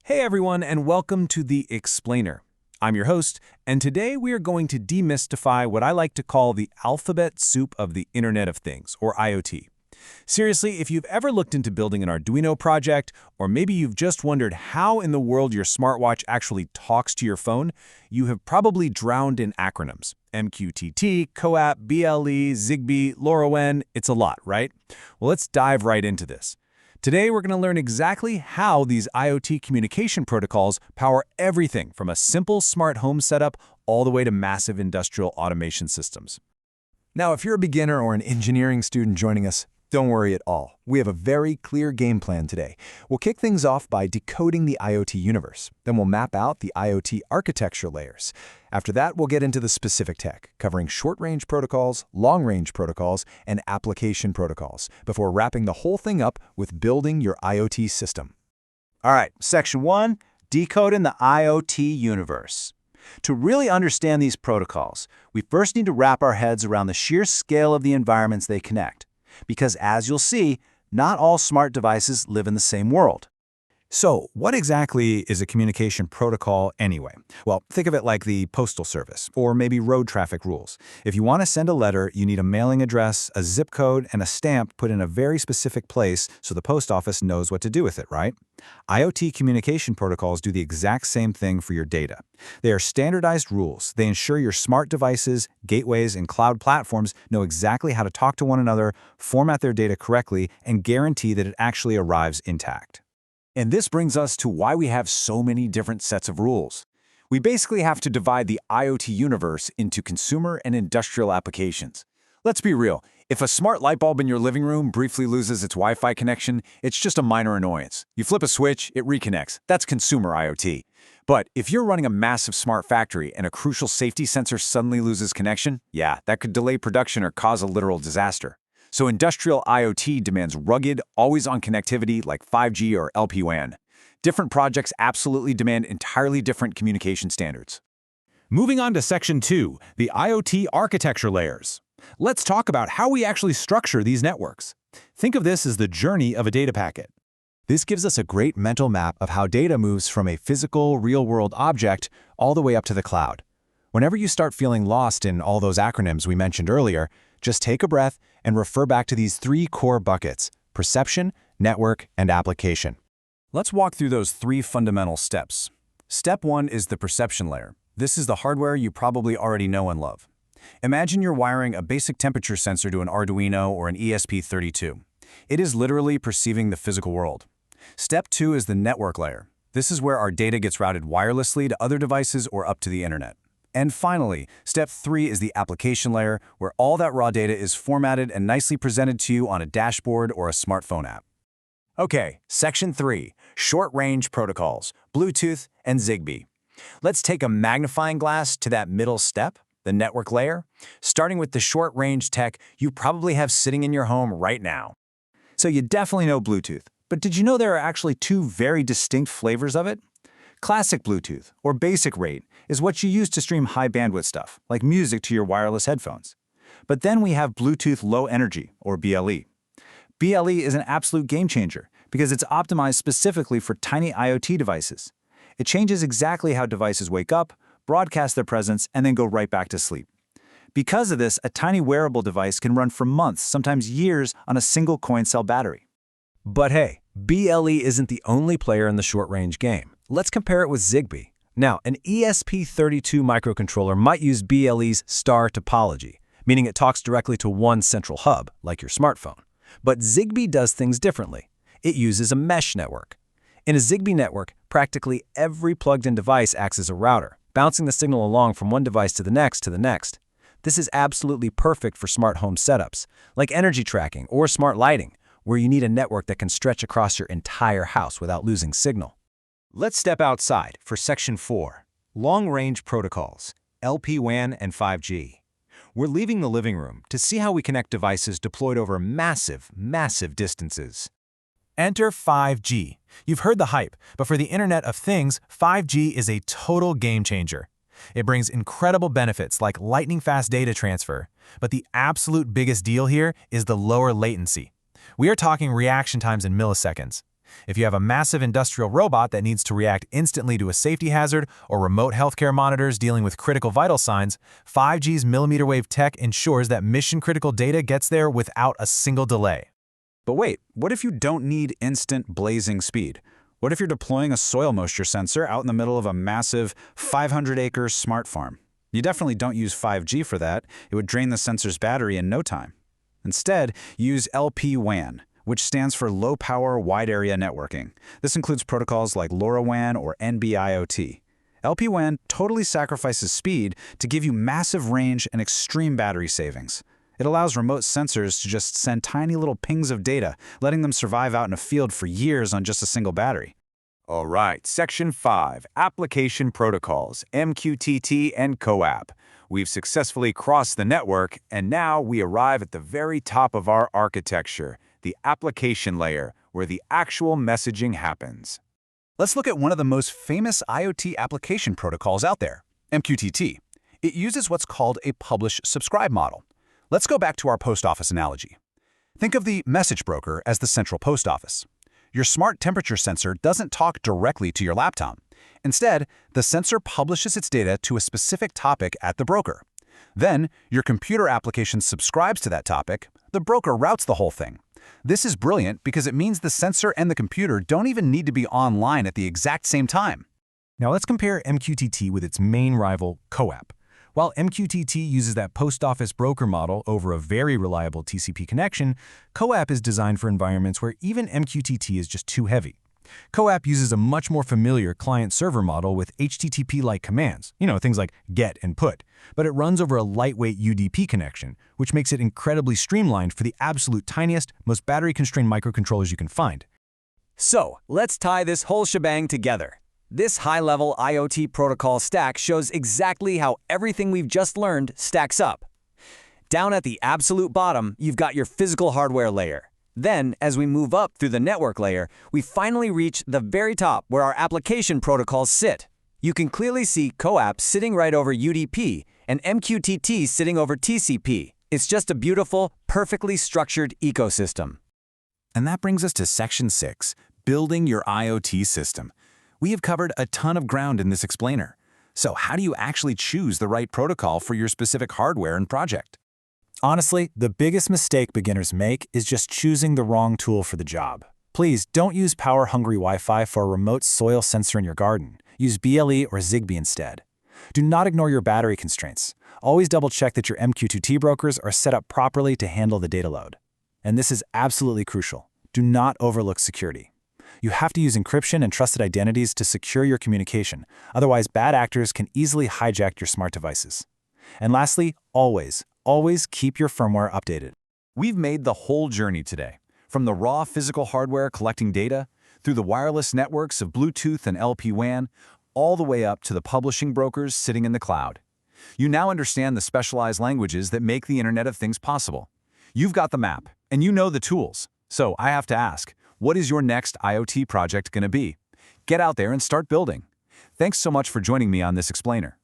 Hey everyone, and welcome to The Explainer. I'm your host, and today we are going to demystify what I like to call the alphabet soup of the Internet of Things, or IoT. Seriously, if you've ever looked into building an Arduino project, or maybe you've just wondered how in the world your smartwatch actually talks to your phone, you have probably drowned in acronyms. MQTT, CoAP, BLE, Zigbee, LoRaWAN, it's a lot, right? Well, let's dive right into this. Today, we're going to learn exactly how these IoT communication protocols power everything from a simple smart home setup all the way to massive industrial automation systems. Now, if you're a beginner or an engineering student joining us, don't worry at all. We have a very clear game plan today. We'll kick things off by decoding the IoT universe. Then we'll map out the IoT architecture layers. After that, we'll get into the specific tech, covering short-range protocols, long-range protocols, and application protocols, before wrapping the whole thing up with building your IoT system. All right, Section 1, decoding the IoT universe. To really understand these protocols, we first need to wrap our heads around the sheer scale of the environments they connect. Because as you'll see, not all smart devices live in the same world. So, what exactly is a communication protocol anyway? Well, think of it like the postal service, or maybe road traffic rules. If you want to send a letter, you need a mailing address, a zip code, and a stamp put in a very specific place so the post office knows what to do with it, right? IoT communication protocols do the exact same thing for your data. They are standardized rules. They ensure your smart devices, gateways, and cloud platforms know exactly how to talk to one another, format their data correctly, and guarantee that it actually arrives intact. And this brings us to why we have so many different sets of rules. We basically have to divide the IoT universe into consumer and industrial applications. Let's be real, if a smart light bulb in your living room briefly loses its Wi-Fi connection, it's just a minor annoyance. You flip a switch, it reconnects. That's consumer IoT. But if you're running a massive smart factory and a crucial safety sensor suddenly loses connection, yeah, that could delay production or cause a literal disaster. So industrial IoT demands rugged, always-on connectivity like 5G or LPWAN. Different projects absolutely demand entirely different communication standards. Moving on to Section 2, the IoT architecture layers. Let's talk about how we actually structure these networks. Think of this as the journey of a data packet. This gives us a great mental map of how data moves from a physical, real-world object all the way up to the cloud. Whenever you start feeling lost in all those acronyms we mentioned earlier, just take a breath and refer back to these three core buckets: perception, network, and application. Let's walk through those three fundamental steps. Step 1 is the perception layer. This is the hardware you probably already know and love. Imagine you're wiring a basic temperature sensor to an Arduino or an ESP32. It is literally perceiving the physical world. Step 2 is the network layer. This is where our data gets routed wirelessly to other devices or up to the internet. And finally, Step 3 is the application layer, where all that raw data is formatted and nicely presented to you on a dashboard or a smartphone app. Okay, Section 3, short-range protocols, Bluetooth and Zigbee. Let's take a magnifying glass to that middle step, the network layer. Starting with the short-range tech you probably have sitting in your home right now. So you definitely know Bluetooth, but did you know there are actually two very distinct flavors of it? Classic Bluetooth, or basic rate, is what you use to stream high-bandwidth stuff, like music to your wireless headphones. But then we have Bluetooth Low Energy, or BLE. BLE is an absolute game-changer because it's optimized specifically for tiny IoT devices. It changes exactly how devices wake up, broadcast their presence, and then go right back to sleep. Because of this, a tiny wearable device can run for months, sometimes years, on a single coin cell battery. But hey, BLE isn't the only player in the short-range game. Let's compare it with Zigbee. Now, an ESP32 microcontroller might use BLE's star topology, meaning it talks directly to one central hub, like your smartphone. But Zigbee does things differently. It uses a mesh network. In a Zigbee network, practically every plugged-in device acts as a router, bouncing the signal along from one device to the next. This is absolutely perfect for smart home setups, like energy tracking or smart lighting, where you need a network that can stretch across your entire house without losing signal. Let's step outside for Section 4, long-range protocols, LPWAN and 5G. We're leaving the living room to see how we connect devices deployed over massive distances. Enter 5G. You've heard the hype, but for the Internet of Things, 5G is a total game changer. It brings incredible benefits like lightning-fast data transfer, but the absolute biggest deal here is the lower latency. We are talking reaction times in milliseconds. If you have a massive industrial robot that needs to react instantly to a safety hazard or remote healthcare monitors dealing with critical vital signs, 5G's millimeter wave tech ensures that mission-critical data gets there without a single delay. But wait, what if you don't need instant blazing speed? What if you're deploying a soil moisture sensor out in the middle of a massive 500-acre smart farm? You definitely don't use 5G for that. It would drain the sensor's battery in no time. Instead, use LPWAN, which stands for Low Power Wide Area Networking. This includes protocols like LoRaWAN or NB-IoT. LPWAN totally sacrifices speed to give you massive range and extreme battery savings. It allows remote sensors to just send tiny little pings of data, letting them survive out in a field for years on just a single battery. All right, Section 5, Application Protocols, MQTT and CoAP. We've successfully crossed the network, and now we arrive at the very top of our architecture, the application layer, where the actual messaging happens. Let's look at one of the most famous IoT application protocols out there, MQTT. It uses what's called a publish-subscribe model. Let's go back to our post office analogy. Think of the message broker as the central post office. Your smart temperature sensor doesn't talk directly to your laptop. Instead, the sensor publishes its data to a specific topic at the broker. Then, your computer application subscribes to that topic. The broker routes the whole thing. This is brilliant because it means the sensor and the computer don't even need to be online at the exact same time. Now let's compare MQTT with its main rival, CoAP. While MQTT uses that post office broker model over a very reliable TCP connection, CoAP is designed for environments where even MQTT is just too heavy. CoAP uses a much more familiar client-server model with HTTP-like commands, things like get and put, but it runs over a lightweight UDP connection, which makes it incredibly streamlined for the absolute tiniest, most battery-constrained microcontrollers you can find. So, let's tie this whole shebang together. This high-level IoT protocol stack shows exactly how everything we've just learned stacks up. Down at the absolute bottom, you've got your physical hardware layer. Then, as we move up through the network layer, we finally reach the very top where our application protocols sit. You can clearly see CoAP sitting right over UDP and MQTT sitting over TCP. It's just a beautiful, perfectly structured ecosystem. And that brings us to Section 6, Building Your IoT System. We have covered a ton of ground in this explainer. So how do you actually choose the right protocol for your specific hardware and project? Honestly, the biggest mistake beginners make is just choosing the wrong tool for the job. Please don't use power-hungry Wi-Fi for a remote soil sensor in your garden. Use BLE or Zigbee instead. Do not ignore your battery constraints. Always double-check that your MQTT brokers are set up properly to handle the data load. And this is absolutely crucial. Do not overlook security. You have to use encryption and trusted identities to secure your communication. Otherwise, bad actors can easily hijack your smart devices. And lastly, always keep your firmware updated. We've made the whole journey today, from the raw physical hardware collecting data, through the wireless networks of Bluetooth and LPWAN, all the way up to the publishing brokers sitting in the cloud. You now understand the specialized languages that make the Internet of Things possible. You've got the map, and you know the tools. So I have to ask, what is your next IoT project going to be? Get out there and start building. Thanks so much for joining me on this explainer.